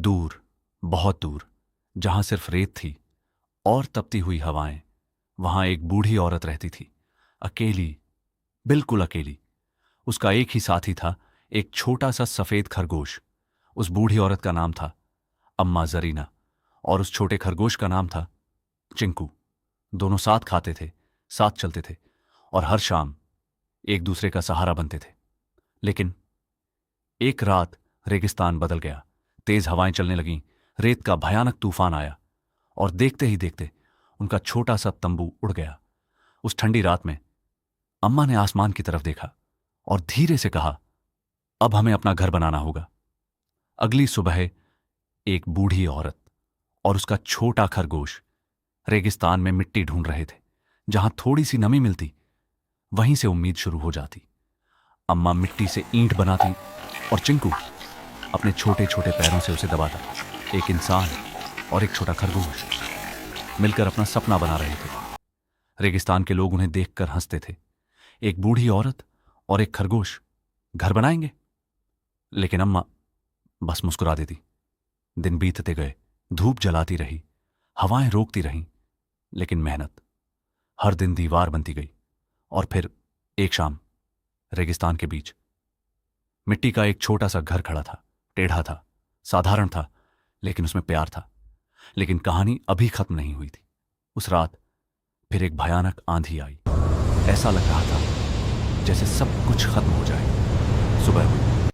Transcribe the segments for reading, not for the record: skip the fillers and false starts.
दूर, बहुत दूर, जहां सिर्फ रेत थी और तपती हुई हवाएं, वहां एक बूढ़ी औरत रहती थी। अकेली, बिल्कुल अकेली। उसका एक ही साथी था, एक छोटा सा सफेद खरगोश। उस बूढ़ी औरत का नाम था अम्मा जरीना और उस छोटे खरगोश का नाम था चिंकू। दोनों साथ खाते थे, साथ चलते थे और हर शाम एक दूसरे का सहारा बनते थे। लेकिन एक रात रेगिस्तान बदल गया। तेज हवाएं चलने लगीं, रेत का भयानक तूफान आया और देखते ही देखते उनका छोटा सा तंबू उड़ गया। उस ठंडी रात में अम्मा ने आसमान की तरफ देखा और धीरे से कहा, अब हमें अपना घर बनाना होगा। अगली सुबह एक बूढ़ी औरत और उसका छोटा खरगोश रेगिस्तान में मिट्टी ढूंढ रहे थे। जहां थोड़ी सी नमी मिलती, वहीं से उम्मीद शुरू हो जाती। अम्मा मिट्टी से ईंट बनाती और चिंकू अपने छोटे छोटे पैरों से उसे दबाता। एक इंसान और एक छोटा खरगोश मिलकर अपना सपना बना रहे थे। रेगिस्तान के लोग उन्हें देखकर हंसते थे। एक बूढ़ी औरत और एक खरगोश घर बनाएंगे। लेकिन अम्मा बस मुस्कुरा देती। दिन बीतते गए, धूप जलाती रही, हवाएं रोकती रहीं, लेकिन मेहनत हर दिन दीवार बनती गई। और फिर एक शाम रेगिस्तान के बीच मिट्टी का एक छोटा सा घर खड़ा था। टेढ़ा था, साधारण था, लेकिन उसमें प्यार था। लेकिन कहानी अभी खत्म नहीं हुई थी। उस रात फिर एक भयानक आंधी आई। ऐसा लग रहा था जैसे सब कुछ खत्म हो जाए। सुबह हुई,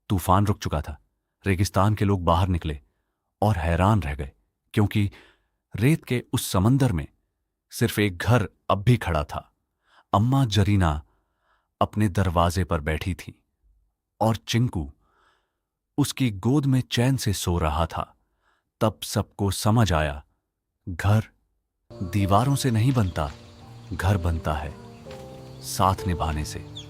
तूफान रुक चुका था। रेगिस्तान के लोग बाहर निकले और हैरान रह गए, क्योंकि रेत के उस समंदर में सिर्फ एक घर अब भी खड़ा था। अम्मा जरीना अपने दरवाजे पर बैठी थी और चिंकू उसकी गोद में चैन से सो रहा था। तब सबको समझ आया, घर दीवारों से नहीं बनता, घर बनता है साथ निभाने से।